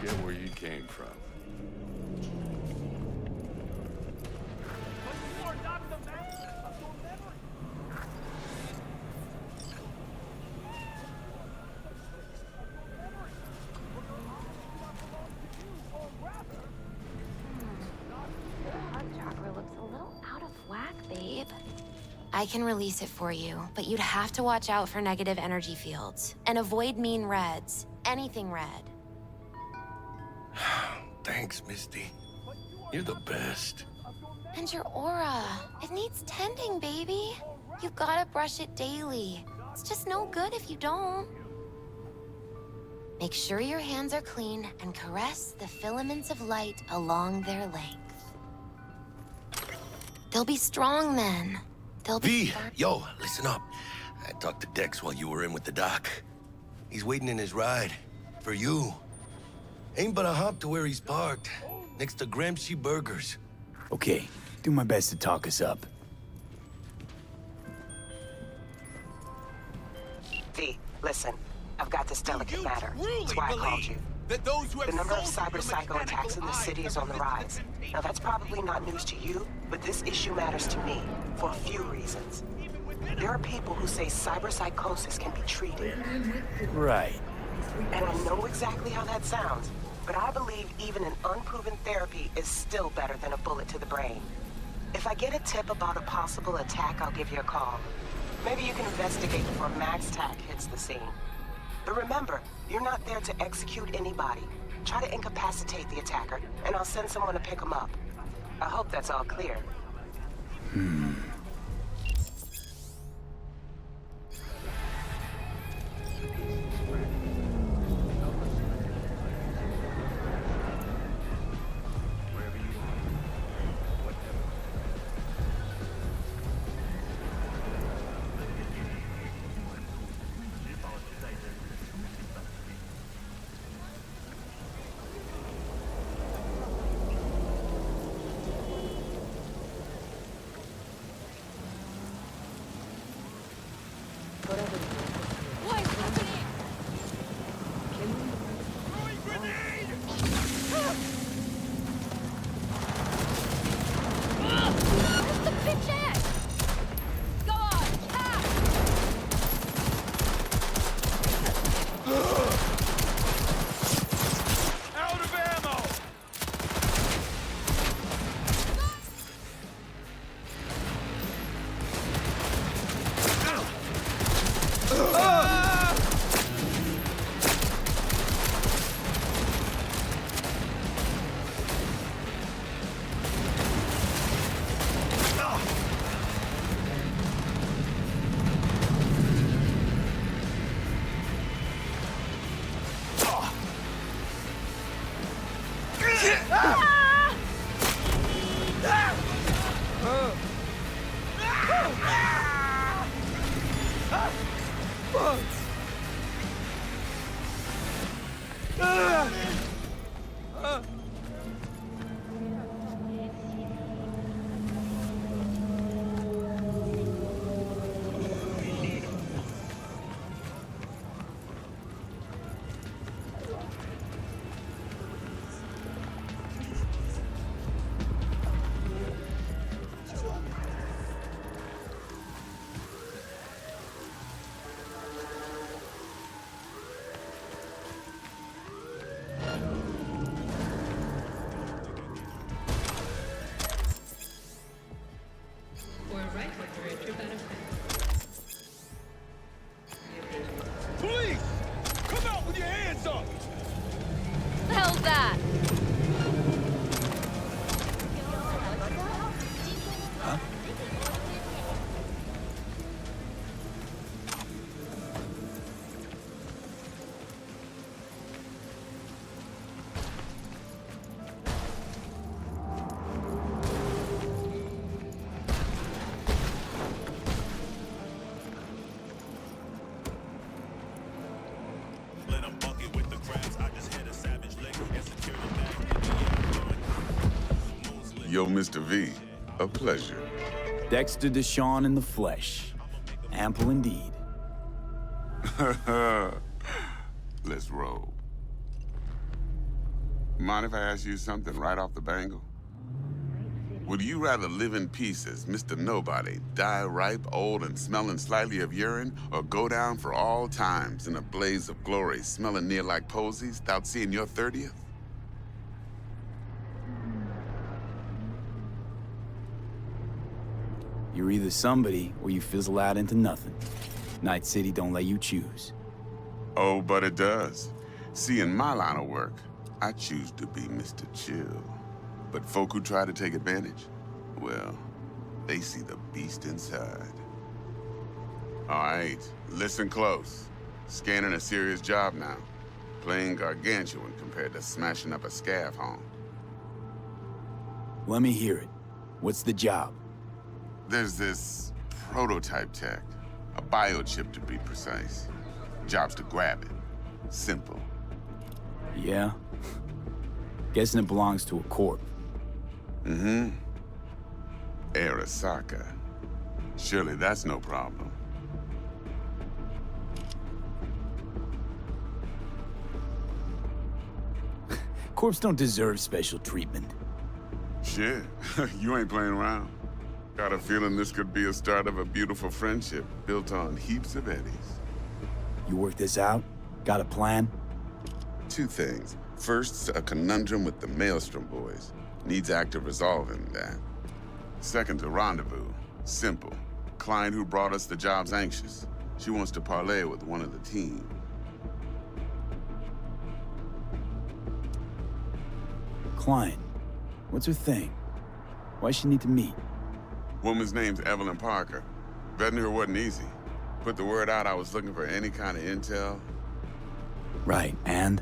Forget where you came from. I can release it for you, but you'd have to watch out for negative energy fields and avoid mean reds. Anything red. Thanks, Misty. You're the best. And your aura. It needs tending, baby. You've gotta brush it daily. It's just no good if you don't. Make sure your hands are clean and caress the filaments of light along their length. They'll be strong then. They'll be yo, listen up. I talked to Dex while you were in with the doc. He's waiting in his ride. For you. Ain't but a hop to where he's parked. Next to Gramsci Burgers. Okay, do my best to talk us up. V, listen. I've got this delicate matter. That's why I called you. The number of cyber-psycho attacks in the city is on the rise. Now that's probably not news to you, but this issue matters to me for a few reasons. There are people who say cyberpsychosis can be treated. Right. And I know exactly how that sounds, but I believe even an unproven therapy is still better than a bullet to the brain. If I get a tip about a possible attack, I'll give you a call. Maybe you can investigate before Max Tac hits the scene. But remember, you're not there to execute anybody. Try to incapacitate the attacker, and I'll send someone to pick him up. I hope that's all clear. Police! Come out with your hands up! The hell's that? Huh? Yo, Mr. V, a pleasure. Dexter Deshawn in the flesh. Ample indeed. Let's roll. Mind if I ask you something right off the bangle? Would you rather live in pieces, Mr. Nobody, die ripe, old, and smelling slightly of urine, or go down for all times in a blaze of glory, smelling near like posies, without seeing your 30th? You're either somebody or you fizzle out into nothing. Night City don't let you choose. Oh, but it does. See, in my line of work, I choose to be Mr. Chill. But folk who try to take advantage, well, they see the beast inside. All right, listen close. Scanning a serious job now. Playing gargantuan compared to smashing up a scav home. Let me hear it. What's the job? There's this prototype tech, a biochip to be precise. Job's to grab it. Simple. Yeah? Guessing it belongs to a corp. Mm-hmm. Arasaka. Surely that's no problem. Corps don't deserve special treatment. Shit, you ain't playing around. Got a feeling this could be a start of a beautiful friendship built on heaps of eddies. You work this out? Got a plan? Two things. First, a conundrum with the Maelstrom boys. Needs active resolving that. Second, a rendezvous. Simple. Client who brought us the job's anxious. She wants to parlay with one of the team. Client. What's her thing? Why she need to meet? Woman's name's Evelyn Parker. Vetting her wasn't easy. Put the word out I was looking for any kind of intel. Right, and?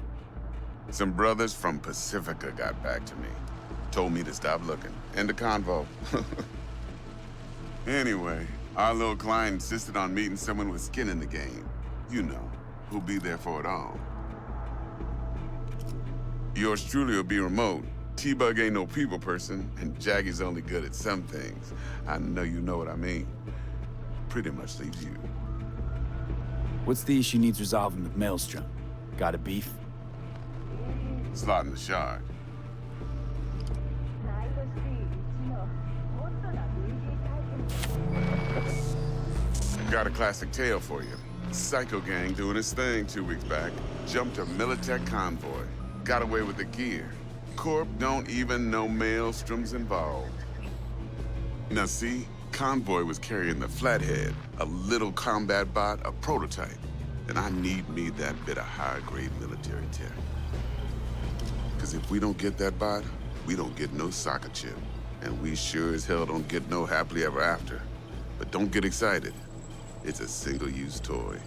Some brothers from Pacifica got back to me. Told me to stop looking. End of convo. Anyway, our little client insisted on meeting someone with skin in the game. You know, who'll be there for it all. Yours truly will be remote. T-Bug ain't no people person, and Jaggy's only good at some things. I know you know what I mean. Pretty much leaves you. What's the issue needs resolving with Maelstrom? Got a beef? Slotting the shard. Got a classic tale for you. Psycho gang doing his thing 2 weeks back. Jumped a Militech convoy. Got away with the gear. Corp don't even know Maelstrom's involved. Now see, convoy was carrying the Flathead, a little combat bot, a prototype. And I need me that bit of high-grade military tech. Because if we don't get that bot, we don't get no soccer chip. And we sure as hell don't get no happily ever after. But don't get excited. It's a single-use toy.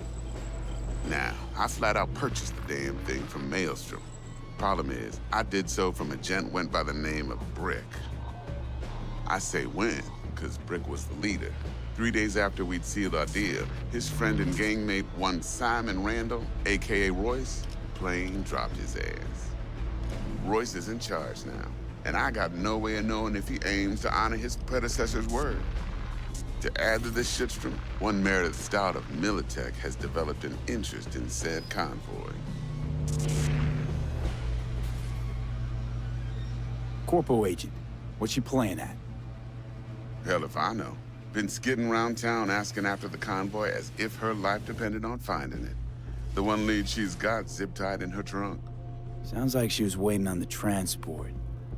Now, I flat out purchased the damn thing from Maelstrom. Problem is, I did so from a gent went by the name of Brick. I say when, because Brick was the leader. 3 days after we'd sealed our deal, his friend and gangmate, one Simon Randall, AKA Royce, plain dropped his ass. Royce is in charge now, and I got no way of knowing if he aims to honor his predecessor's word. To add to this shitstrom, one Meredith Stout of Militech has developed an interest in said convoy. Corpo agent. What's she playing at? Hell if I know. Been skidding around town asking after the convoy as if her life depended on finding it. The one lead she's got zip-tied in her trunk. Sounds like she was waiting on the transport.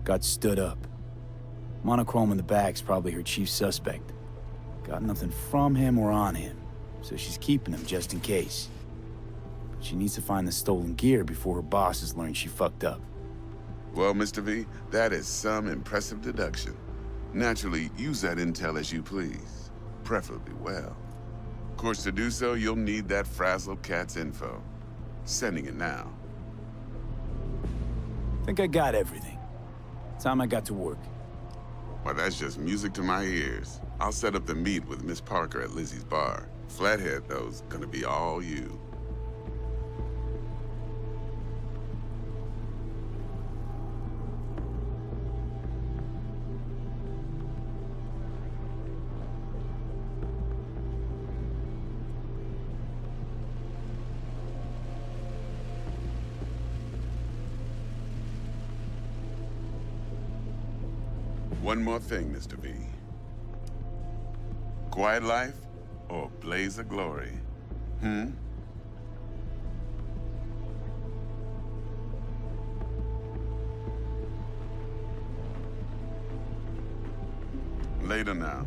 Got stood up. Monochrome in the back's probably her chief suspect. Got nothing from him or on him, so she's keeping him just in case. But she needs to find the stolen gear before her bosses learn she fucked up. Well, Mr. V, that is some impressive deduction. Naturally, use that intel as you please. Preferably well. Of course, to do so, you'll need that frazzled cat's info. Sending it now. Think I got everything. Time I got to work. Well, that's just music to my ears. I'll set up the meet with Miss Parker at Lizzie's bar. Flathead, though's gonna be all you. One more thing, Mr. V. Quiet life or blaze of glory? Later now.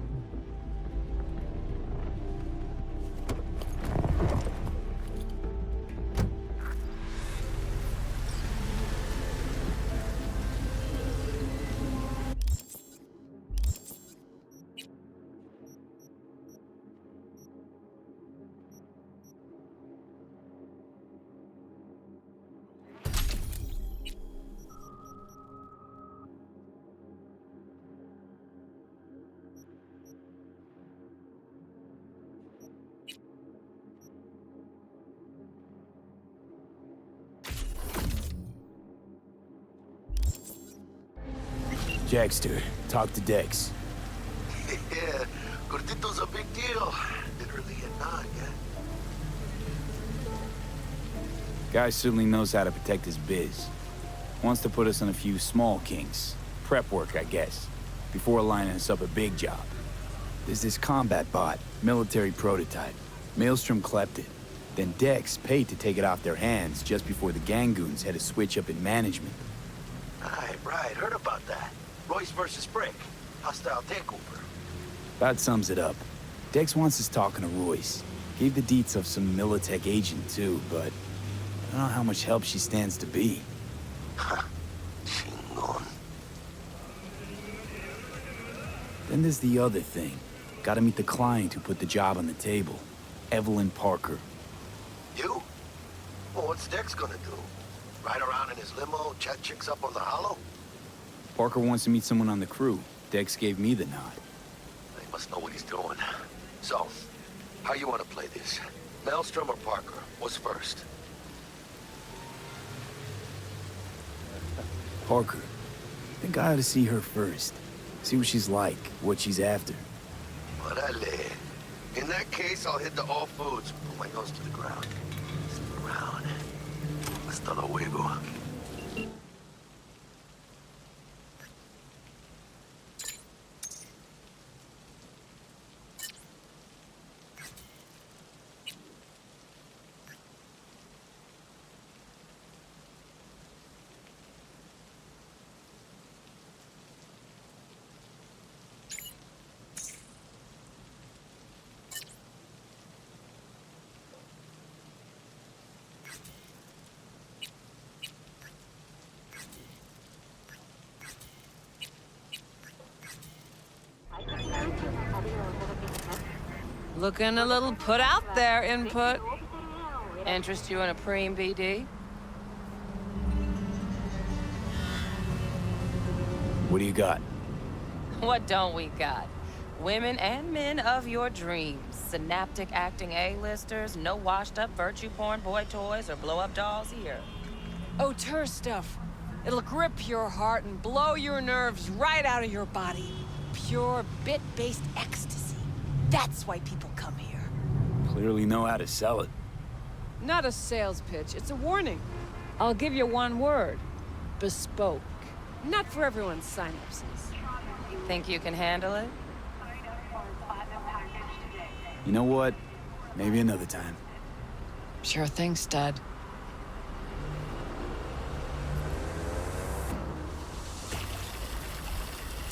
Jackster, talk to Dex. Yeah, Gordito's a big deal. Literally a nod, yeah. Guy certainly knows how to protect his biz. Wants to put us on a few small kinks. Prep work, I guess. Before lining us up a big job. There's this combat bot, military prototype. Maelstrom clept it. Then Dex paid to take it off their hands just before the Gangoons had a switch up in management. Right, heard about that. Royce versus Brick. Hostile takeover. About sums it up. Dex wants us talking to Royce. Gave the deets of some Militech agent too, but I don't know how much help she stands to be. Chingon. Then there's the other thing. Gotta meet the client who put the job on the table. Evelyn Parker. You? Well, what's Dex gonna do? Ride around in his limo, chat chicks up on the hollow? Parker wants to meet someone on the crew. Dex gave me the nod. He must know what he's doing. So, how you want to play this? Maelstrom or Parker? What's first? Parker. Think I ought to see her first. See what she's like, what she's after. Orale. In that case, I'll hit the all foods. Put my nose to the ground. Stick around. Hasta luego. Looking a little put out there, Input. Interest you in a preem BD? What do you got? What don't we got? Women and men of your dreams. Synaptic acting A-listers, no washed-up virtue porn boy toys or blow-up dolls here. Auteur stuff. It'll grip your heart and blow your nerves right out of your body. Pure bit-based ecstasy. That's why people come here. Clearly know how to sell it. Not a sales pitch, it's a warning. I'll give you one word. Bespoke. Not for everyone's synapses. Think you can handle it? You know what? Maybe another time. Sure thing, stud.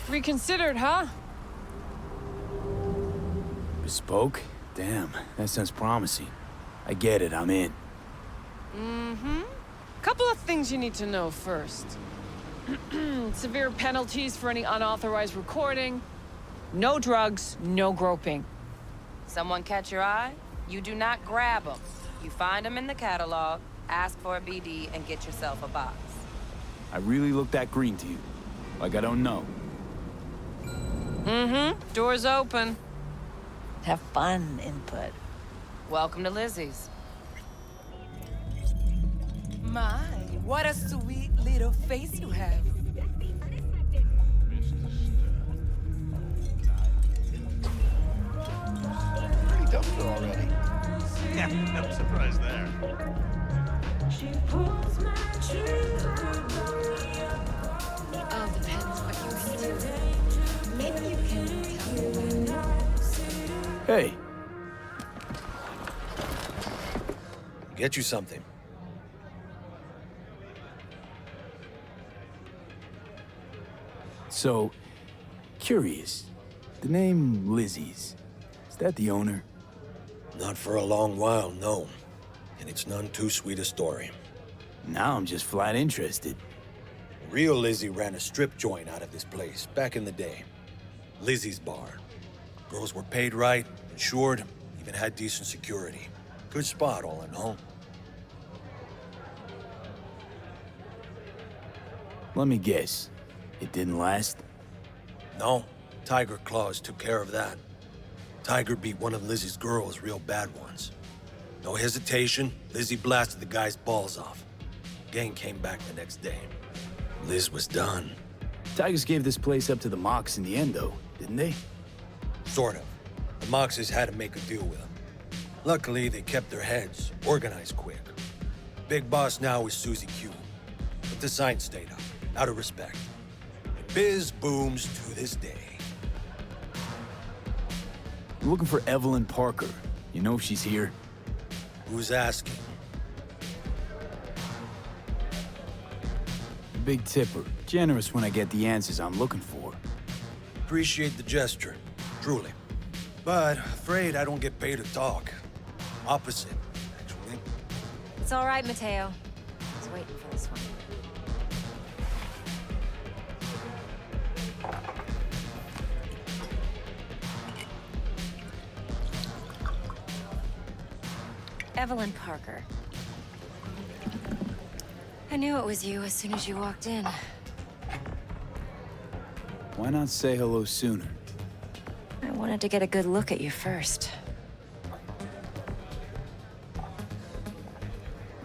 Reconsidered, huh? Bespoke? Damn, that sounds promising. I get it, I'm in. Mm-hmm. Couple of things you need to know first. Severe penalties for any unauthorized recording. No drugs, no groping. Someone catch your eye? You do not grab them. You find them in the catalog, ask for a BD, and get yourself a box. I really look that green to you. Like I don't know. Mm-hmm. Door's open. Have fun, Input. Welcome to Lizzie's. My, what a sweet little face you have. Pretty dumpster already. Yeah, no surprise there. All depends what you do. Hey, Get you something. so, curious. The name Lizzie's, is that the owner? Not for a long while, no. And it's none too sweet a story. Now I'm just flat interested. Real Lizzie ran a strip joint out of this place back in the day. Lizzie's Bar. Girls were paid right, insured, even had decent security. Good spot, all in all. Let me guess. It didn't last? No, Tiger Claws took care of that. Tiger beat one of Lizzie's girls real bad once. No hesitation, Lizzie blasted the guy's balls off. Gang came back the next day. Liz was done. Tigers gave this place up to the Mox in the end, though, didn't they? Sort of. The Moxes had to make a deal with them. Luckily, they kept their heads, organized quick. Big boss now is Susie Q. But the sign stayed up, out of respect. And biz booms to this day. I'm looking for Evelyn Parker. You know if she's here? Who's asking? Big tipper. Generous when I get the answers I'm looking for. Appreciate the gesture, truly. But afraid I don't get paid to talk. Opposite, actually. It's all right, Mateo. I was waiting for this one. Evelyn Parker. I knew it was you as soon as you walked in. Why not say hello sooner? I wanted to get a good look at you first.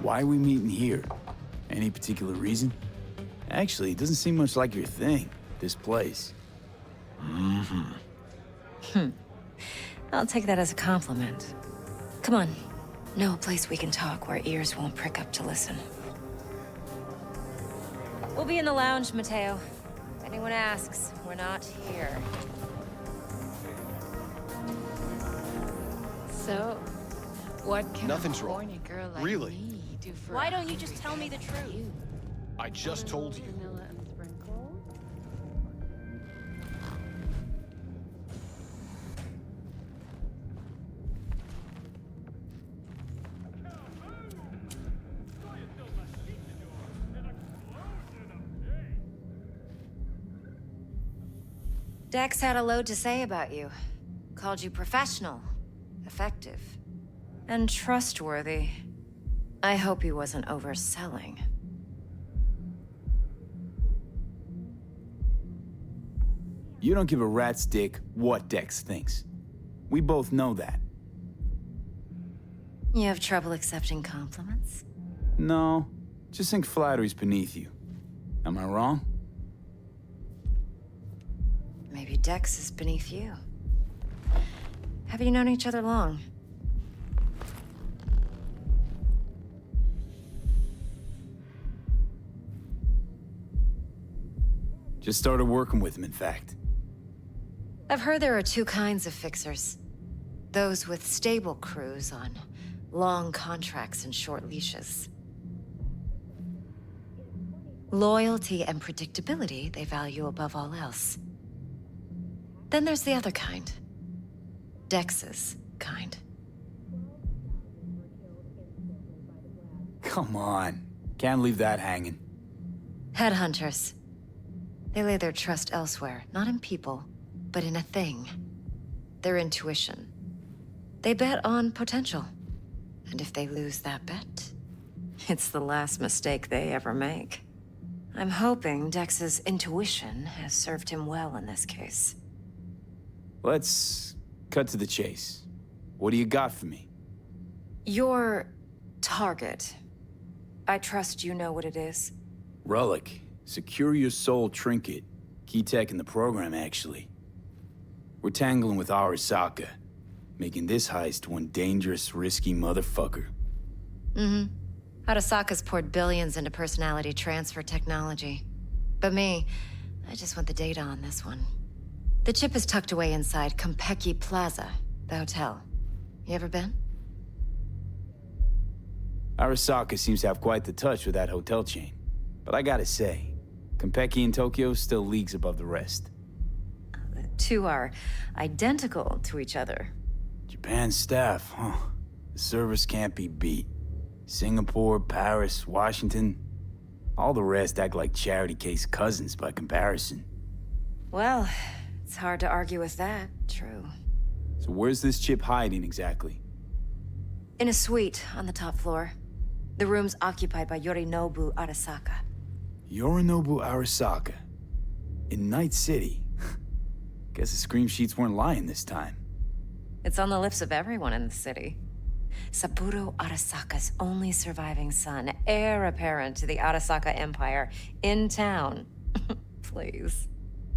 Why are we meeting here? Any particular reason? Actually, it doesn't seem much like your thing, this place. I'll take that as a compliment. Come on. Know a place we can talk where ears won't prick up to listen. We'll be in the lounge, Mateo. If anyone asks, we're not here. So, what can Nothing's a wrong. horny girl like Really? me do for Why don't you just tell me the truth? I just told you. Vanilla and sprinkles? Dex had a load to say about you. Called you professional, effective, and trustworthy. I hope he wasn't overselling. You don't give a rat's dick what Dex thinks. We both know that. You have trouble accepting compliments? No, just think flattery's beneath you. Am I wrong? Maybe Dex is beneath you. Have you known each other long? Just started working with him, in fact. I've heard there are two kinds of fixers. Those with stable crews on long contracts and short leashes. Loyalty and predictability they value above all else. Then there's the other kind. Dex's kind. Come on. Can't leave that hanging. Headhunters. They lay their trust elsewhere, not in people, but in a thing. Their intuition. They bet on potential. And if they lose that bet, it's the last mistake they ever make. I'm hoping Dex's intuition has served him well in this case. Let's cut to the chase. What do you got for me? Your target. I trust you know what it is. Relic. Secure your soul trinket. Key tech in the program, actually. We're tangling with Arasaka, making this heist one dangerous, risky motherfucker. Arasaka's poured billions into personality transfer technology. But me, I just want the data on this one. The chip is tucked away inside Konpeki Plaza, The hotel. You ever been? Arasaka seems to have quite the touch with that hotel chain. But I gotta say, Konpeki and Tokyo still leagues above the rest. The two are identical to each other. Japan's staff, huh? The service can't be beat. Singapore, Paris, Washington. All the rest act like charity case cousins by comparison. Well, it's hard to argue with that. True. So where's this chip hiding exactly? In a suite on the top floor. The room's occupied by Yorinobu Arasaka. Yorinobu Arasaka. In Night City. Guess the scream sheets weren't lying this time. It's on the lips of everyone in the city. Saburo Arasaka's only surviving son, heir apparent to the Arasaka Empire, in town. Please.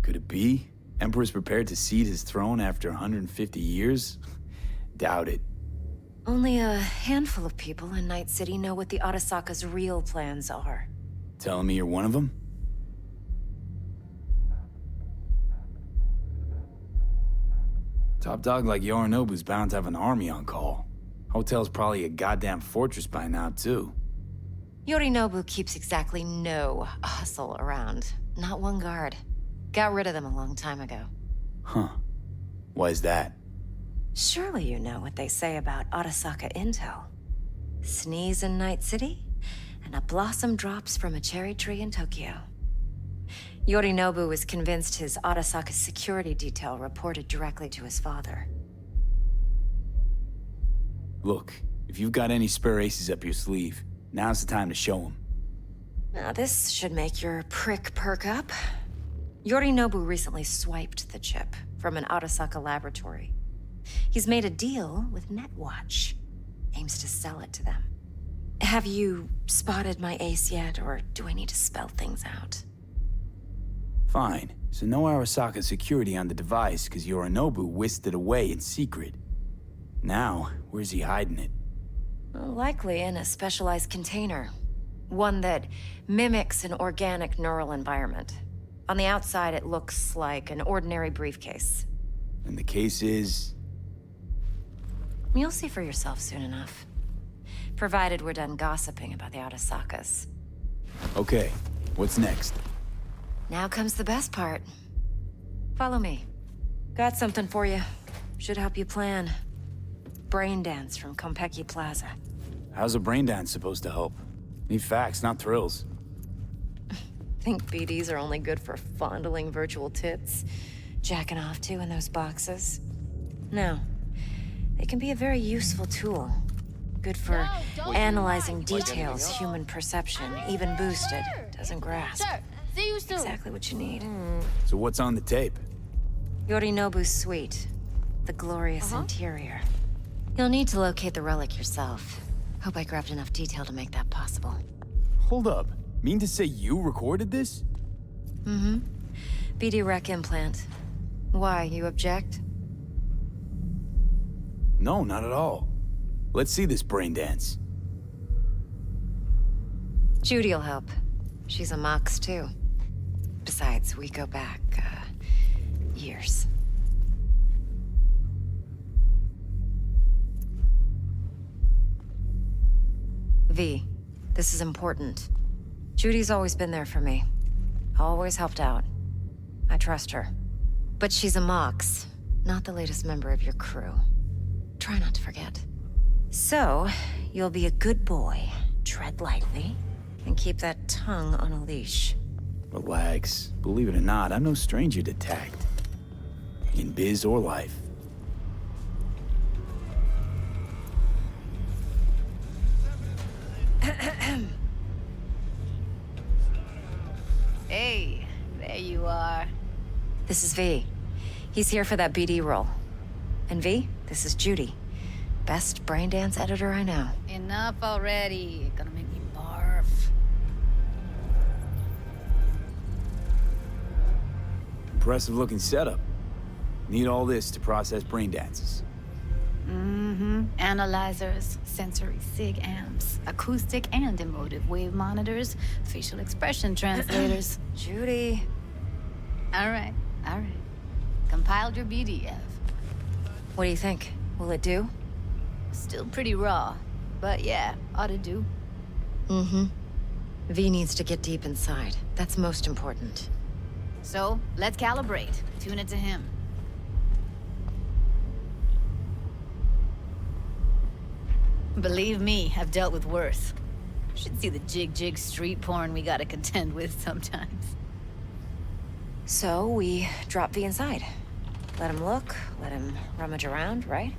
Could it be? Emperor's prepared to cede his throne after 150 years? Doubt it. Only a handful of people in Night City know what the Arasaka's real plans are. Telling me you're one of them? Top dog like Yorinobu's bound to have an army on call. Hotel's probably a goddamn fortress by now, too. Yorinobu keeps exactly no hustle around. Not one guard. Got rid of them a long time ago. Huh. Why is that? Surely you know what they say about Arasaka intel. Sneeze in Night City, and a blossom drops from a cherry tree in Tokyo. Yorinobu was convinced his Arasaka's security detail reported directly to his father. Look, if you've got any spare aces up your sleeve, now's the time to show them. Now this should make your prick perk up. Yorinobu recently swiped the chip from an Arasaka laboratory. He's made a deal with Netwatch. Aims to sell it to them. Have you spotted my ace yet, or do I need to spell things out? Fine. So no Arasaka security on the device because Yorinobu whisked it away in secret. Now, where's he hiding it? Well, likely in a specialized container. One that mimics an organic neural environment. On the outside, it looks like an ordinary briefcase. And the case is... You'll see for yourself soon enough. Provided we're done gossiping about the Arasakas. Okay, what's next? Now comes the best part. Follow me. Got something for you. Should help you plan. Brain dance from Konpeki Plaza. How's a brain dance supposed to help? Need facts, not thrills. Think BDs are only good for fondling virtual tits? Jacking off to in those boxes? No. They can be a very useful tool. Good for analyzing details human perception, even boosted, doesn't grasp. See you soon. Exactly what you need. So what's on the tape? Yorinobu's suite. The glorious interior. You'll need to locate the relic yourself. Hope I grabbed enough detail to make that possible. Hold up. Mean to say you recorded this? Mm-hmm. BD rec implant. Why, you object? No, not at all. Let's see this brain dance. Judy'll help. She's a Mox, too. Besides, we go back, years. V, this is important. Judy's always been there for me. Always helped out. I trust her. But she's a Mox, not the latest member of your crew. Try not to forget. So, you'll be a good boy, tread lightly, and keep that tongue on a leash. Relax. Believe it or not, I'm no stranger to tact. In biz or life. Hey, there you are. This is V. He's here for that BD role. And V, this is Judy. Best brain dance editor I know. Enough already. Gonna make me barf. Impressive looking setup. Need all this to process brain dances. Mm-hmm. Analyzers, sensory sig amps, acoustic and emotive wave monitors, facial expression translators. Judy. All right. Compiled your BDF. What do you think? Will it do? Still pretty raw, but yeah, ought to do. Mm-hmm. V needs to get deep inside. That's most important. So, let's calibrate. Tune it to him. Believe me, I've dealt with worse. Should see the jig street porn we gotta contend with sometimes. So, we drop V inside. Let him look, let him rummage around, right?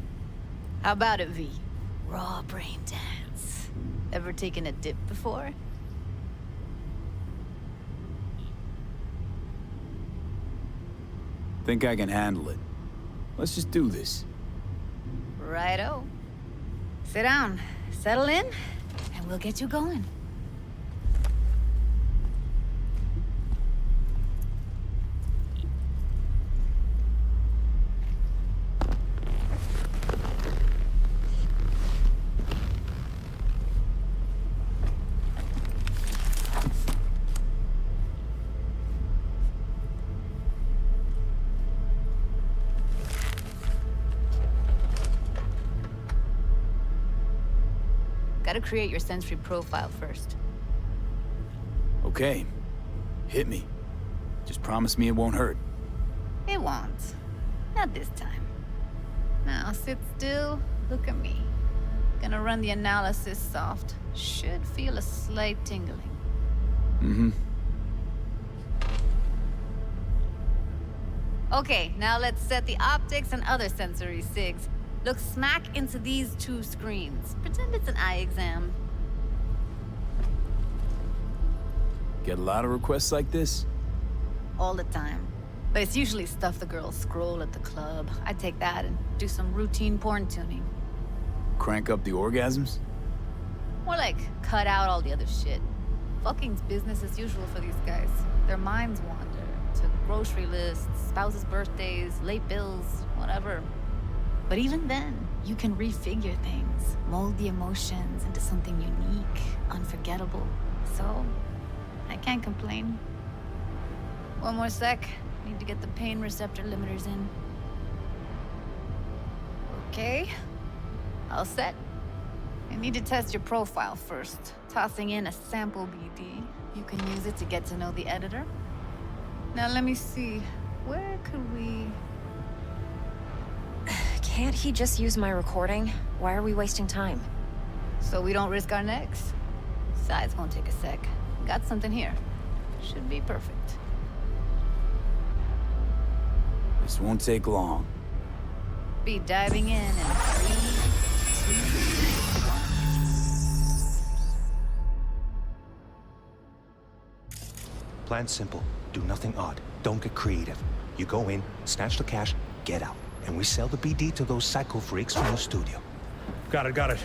How about it, V? Raw brain dance. Ever taken a dip before? Think I can handle it. Let's just do this. Righto. Sit down, settle in, and we'll get you going. Gotta create your sensory profile first. Okay. Hit me. Just promise me it won't hurt. It won't. Not this time. Now sit still, look at me. Gonna run the analysis soft. Should feel a slight tingling. Mm-hmm. Okay, now let's set the optics and other sensory sigs. Look smack into these two screens. Pretend it's an eye exam. Get a lot of requests like this? All the time. But it's usually stuff the girls scroll at the club. I take that and do some routine porn tuning. Crank up the orgasms? More like, cut out all the other shit. Fucking's business as usual for these guys. Their minds wander to grocery lists, spouses' birthdays, late bills, whatever. But even then, you can refigure things, mold the emotions into something unique, unforgettable. So, I can't complain. One more sec. Need to get the pain receptor limiters in. Okay. All set. I need to test your profile first. Tossing in a sample BD. You can use it to get to know the editor. Now let me see. Where could we... Can't he just use my recording? Why are we wasting time? So we don't risk our necks. Besides, won't take a sec. Got something here. Should be perfect. This won't take long. Be diving in 3, 2, 1. Plan simple. Do nothing odd. Don't get creative. You go in, snatch the cash, get out. And we sell the BD to those psycho freaks from the studio. Got it.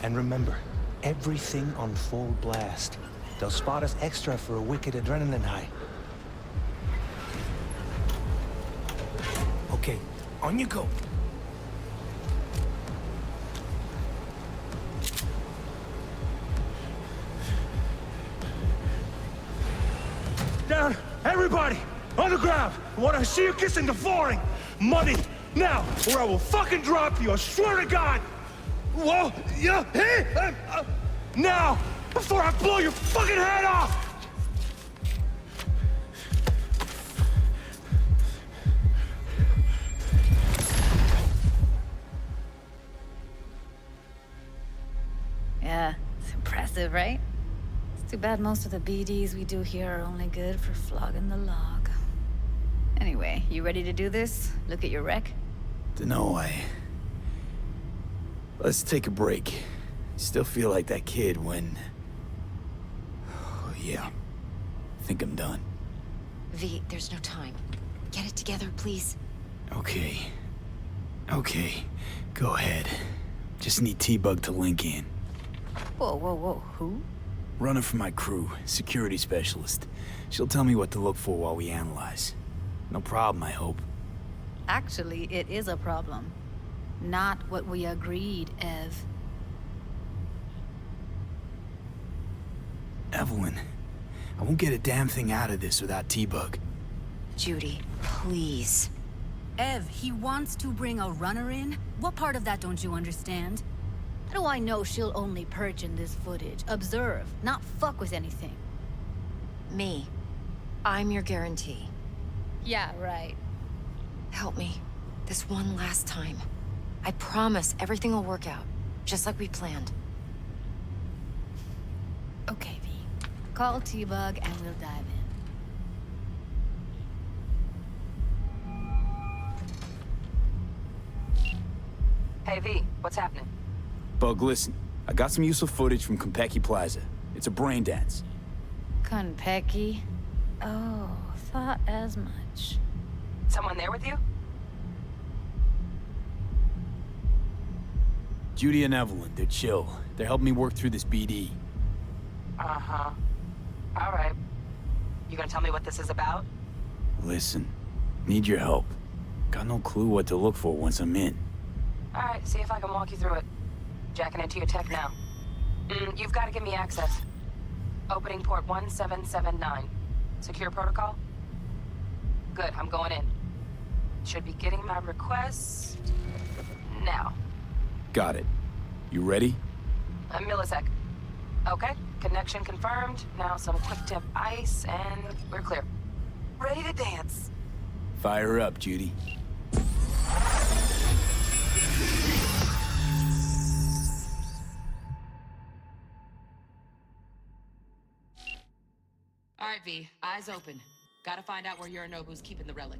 And remember, everything on full blast. They'll spot us extra for a wicked adrenaline high. Okay, on you go. Down, everybody! On the ground! I want to see you kissing the flooring! Money! Now, or I will fucking drop you, I swear to God! Whoa! Yeah! Hey! Now! Before I blow your fucking head off! Yeah, it's impressive, right? It's too bad most of the BDs we do here are only good for flogging the log. Anyway, you ready to do this? Look at your rec? Dunno, Let's take a break. Still feel like that kid when... Oh, yeah. I think I'm done. V, there's no time. Get it together, please. Okay. Go ahead. Just need T-Bug to link in. Whoa. Who? Runner for my crew, security specialist. She'll tell me what to look for while we analyze. No problem, I hope. Actually, it is a problem. Not what we agreed, Ev. Evelyn, I won't get a damn thing out of this without T-Bug. Judy, please. Ev, he wants to bring a runner in? What part of that don't you understand? How do I know she'll only perch in this footage? Observe, not fuck with anything. Me. I'm your guarantee. Yeah, right. Help me. This one last time. I promise everything will work out, just like we planned. Okay, V. Call T-Bug and we'll dive in. Hey, V, what's happening? Bug, listen. I got some useful footage from Konpeki Plaza. It's a brain dance. Konpeki? Oh, thought as much. Someone there with you? Judy and Evelyn, they're chill. They're helping me work through this BD. Uh-huh. All right. You gonna tell me what this is about? Listen, need your help. Got no clue what to look for once I'm in. All right, see if I can walk you through it. Jacking into your tech now. You've got to give me access. Opening port 1779. Secure protocol? Good, I'm going in. Should be getting my request now. Got it. You ready? A millisec. Okay, connection confirmed. Now some quick tip ice, and we're clear. Ready to dance. Fire up, Judy. All right, V. Eyes open. Gotta find out where Yorinobu's keeping the relic.